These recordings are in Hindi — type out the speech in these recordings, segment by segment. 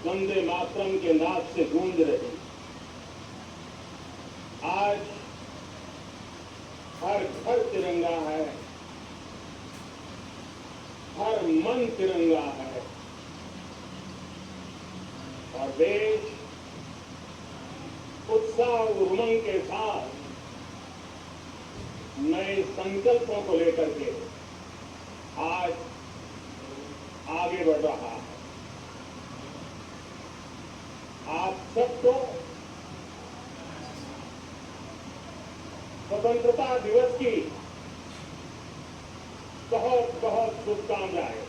वंदे मातरम के नाद से गूंज रही। आज हर घर तिरंगा है, हर मन तिरंगा है और देश उत्साह और उमंग के साथ नए संकल्पों को लेकर के आज आगे बढ़ रहा है। आप सबको स्वतंत्रता दिवस की बहुत बहुत शुभकामनाएं।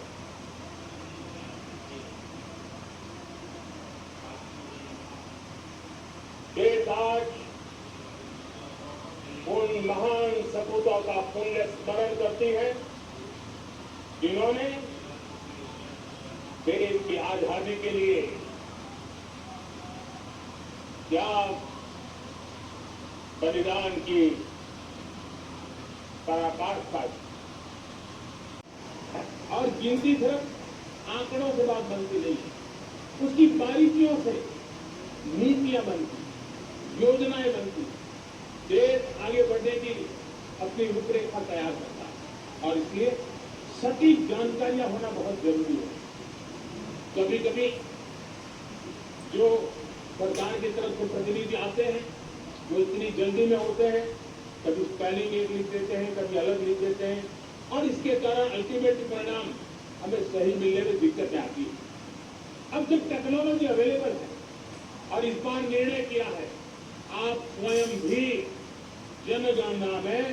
देश आज उन महान सपूतों का पुण्य स्मरण करती है जिन्होंने देश की आजादी के लिए त्याग बलिदान की पराकाष्ठा की। और गिनती सिर्फ आंकड़ों से बात बनती नहीं है, उसकी बारीकियों से नीतियां बनती, योजनाएं बनती, देश आगे बढ़ने की अपनी रूपरेखा तैयार करता है और इसलिए सटीक जानकारियां होना बहुत जरूरी है। कभी कभी जो सरकार की तरफ से प्रतिनिधि आते हैं वो इतनी जल्दी में होते हैं, कभी स्पेलिंग एक लिख देते हैं, कभी अलग लिख देते हैं और इसके कारण अल्टीमेट परिणाम हमें सही मिलने में दिक्कतें आती है। अब जब टेक्नोलॉजी अवेलेबल है और इस बार निर्णय किया है, आप स्वयं भी जनगणना में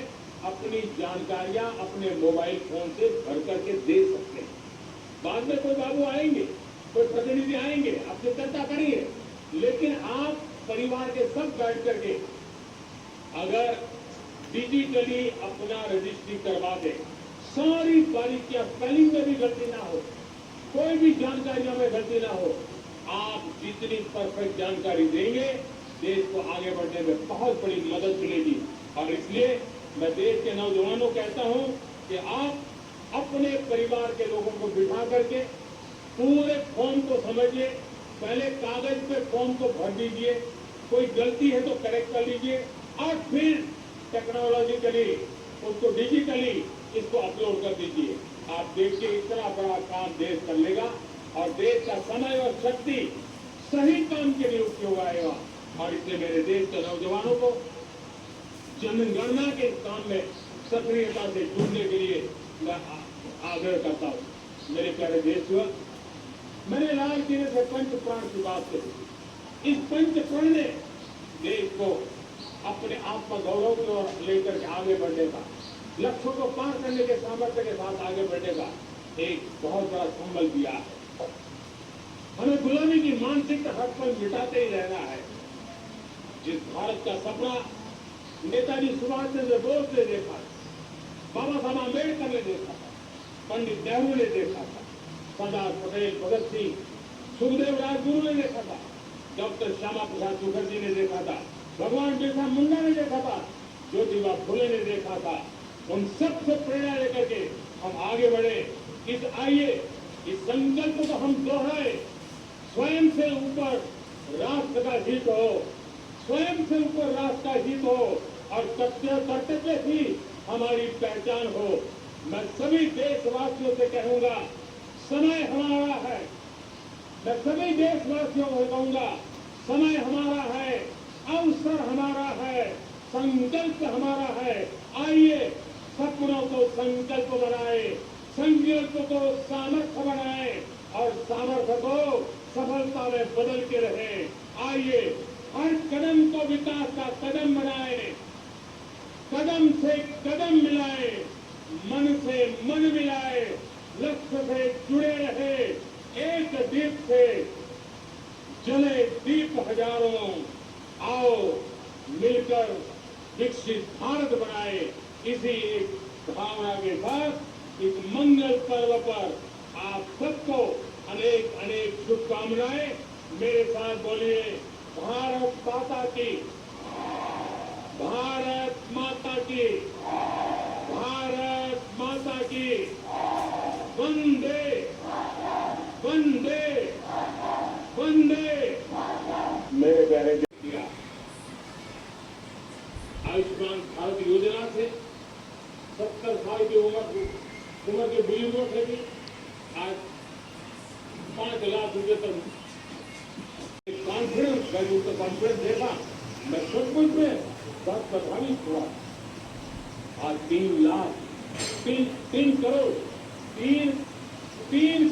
अपनी जानकारियां अपने मोबाइल फोन से भर करके दे सकते हैं। बाद में कोई बाबू आएंगे, कोई प्रतिनिधि आएंगे, आपसे चर्चा करिए, लेकिन आप परिवार के सब बैठ करके अगर डिजिटली अपना रजिस्ट्री करवा दें, सारी बारीकियां, स्पेलिंग में भी गलती ना हो, कोई भी जानकारियों में गलती ना हो, आप जितनी परफेक्ट जानकारी देंगे देश को आगे बढ़ने में बहुत बड़ी मदद मिलेगी। और इसलिए मैं देश के नौजवानों को कहता हूं कि आप अपने परिवार के लोगों को बिठा करके पूरे फॉर्म को समझिए, पहले कागज पे फॉर्म को भर दीजिए, कोई गलती है तो करेक्ट कर लीजिए और फिर टेक्नोलॉजिकली उसको डिजिटली इसको अपलोड कर दीजिए। आप देखिए इतना बड़ा काम देश कर लेगा और देश का समय और शक्ति सही काम के लिए उपयोग आएगा। और इसलिए मेरे देश के नौजवानों को जनगणना के काम में सक्रियता से जुड़ने के लिए मैं आग्रह करता हूं। मेरे प्यारे देशवासियों, मैंने लाल किले से पंच प्राण की बात कही। इस पंच प्राण ने देश को अपने आत्मगौरव की ओर लेकर के आगे बढ़ने का, लक्ष्यों को पार करने के सामर्थ्य के साथ आगे बढ़ने का एक बहुत बड़ा संबल दिया है। हमें गुलामी की मानसिकता हर पल मिटाते ही रहना है। जिस भारत का सपना नेताजी सुभाष चंद्र बोस ने देखा, बाबा साहब अम्बेडकर ने देखा था, पंडित नेहरू ने देखा था, सरदार पटेल, भगत सिंह, सुखदेव राजगुरु ने देखा था, डॉक्टर श्यामा प्रसाद मुखर्जी ने देखा था, भगवान बिरसा मुंडा ने देखा था, ज्योतिबा फुले ने देखा था। उन सबसे प्रेरणा लेकर के हम आगे बढ़े। आइए इस संकल्प को हम दोहराए, स्वयं से ऊपर राष्ट्र का हित हो, स्वयं से ऊपर राष्ट्र का हित हो और कर्तव्य ही हमारी पहचान हो। मैं सभी देशवासियों से कहूंगा, समय हमारा है। मैं सभी देशवासियों को कहूंगा, समय हमारा है, अवसर हमारा है, संकल्प हमारा है। आइए सपनों को संकल्प बनाए, संकल्प को सामर्थ्य बनाए और सामर्थ्य को सफलता में बदल के रहे। आइए हर कदम को विकास का कदम बनाए, कदम से कदम मिलाए, मन से मन मिलाए, लक्ष्य से जुड़े रहे। एक दीप से जले दीप हजारों, आओ मिलकर विकसित भारत बनाए। इसी एक भावना के साथ इस मंगल पर्व पर आप सबको अनेक अनेक शुभकामनाएं। मेरे साथ बोलिए, भारत माता की, भारत माता की, भारत माता की, वंदे वंदे वंदे मेरे प्यारे दिया। आयुष्मान भारत योजना से 70 साल की उम्र के बुजुर्गों से भी आज 5 लाख रुपए तक कॉन्फिडेंस का जो कॉन्फिडेंस देखा, मैं सचमुच में बहुत प्रभावित हुआ। आज 3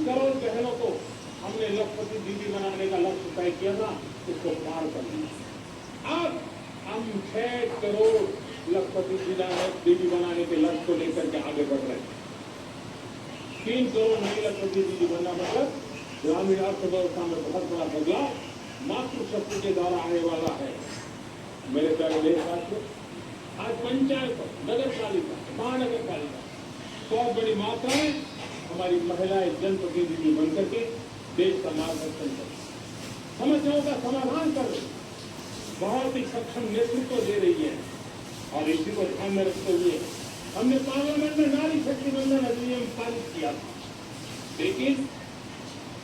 करोड़ बहनों को हमने लखपति दीदी बनाने का लक्ष्य तय किया था, उसको पार कर लिया। अब हम 6 करोड़ लखपति दीदी बनाने के लक्ष्य को लेकर के आगे बढ़ रहे हैं। 3 करोड़ नई लखपति दीदी बनना मतलब ग्रामीण अर्थव्यवस्था में बहुत बड़ा बदलाव मातृशक्ति के द्वारा आने वाला है। मेरे प्यारे देशवासियों, आज पंचायत, नगर पालिका, महानगर पालिका बहुत बड़ी मात्रा में हमारी महिलाएं जनप्रतिनिधि बनकर के देश का मार्गदर्शन कर, समस्याओं का समाधान कर रही, बहुत ही सक्षम नेतृत्व दे रही है। और इसी को ध्यान में रखते हुए हमने पार्लियामेंट में नारी शक्ति बंधन अधिनियम पारित किया था, लेकिन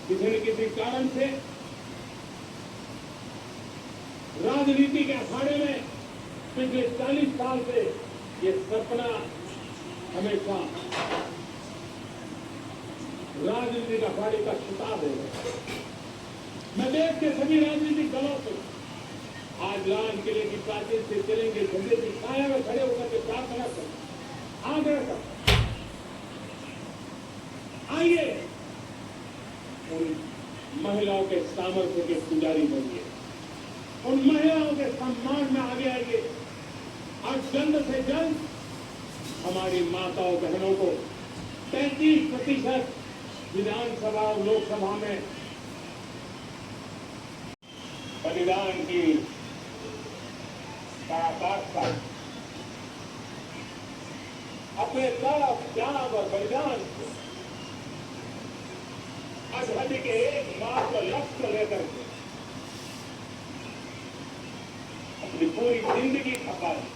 किसी न किसी कारण से राजनीति के अखाड़े में पिछले 40 साल से ये सपना हमेशा राजनीतिक अखाड़े का शिकार है। मैं देश के सभी राजनीतिक दलों से आज लाल किले की प्राचीर से चलेंगे, झंडे की छाया में खड़े होकर के प्रार्थना कर, आग्रह कर, आइए उन महिलाओं के सामर्थ्य के पुजारी बनिए, उन महिलाओं के सम्मान में आगे आइए। आज जल्द से जल्द हमारी माताओं बहनों को 33% विधानसभा और लोकसभा में बलिदान की पराकाष्ठा, अपने त्याग और बलिदान को आजादी के एकमात्र लक्ष्य लेकर के अपनी पूरी जिंदगी खपा दी।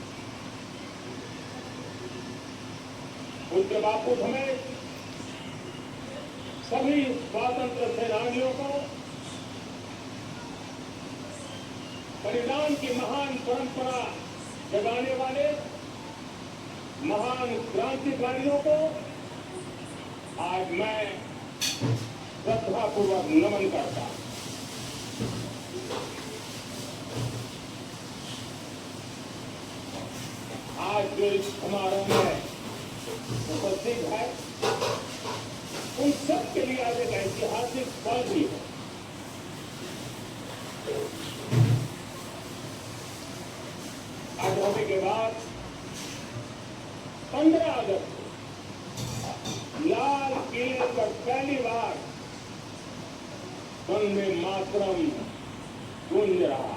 पूज्य बापू समेत सभी स्वातंत्र सेनानियों को बलिदान की महान परंपरा जगाने वाले महान क्रांतिकारियों को आज मैं श्रद्धापूर्वक नमन करता हूं। आज जो इस समारोह में उपस्थित है, उन सब के लिए आज एक ऐतिहासिक पल भी है। आजादी के बाद 15 अगस्त लाल किले पर पहली बार वंदे मातरम गूंज रहा है।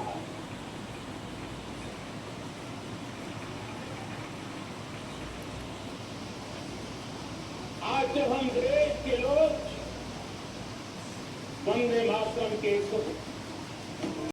आज जब हम देश के लोग वंदे मातरम के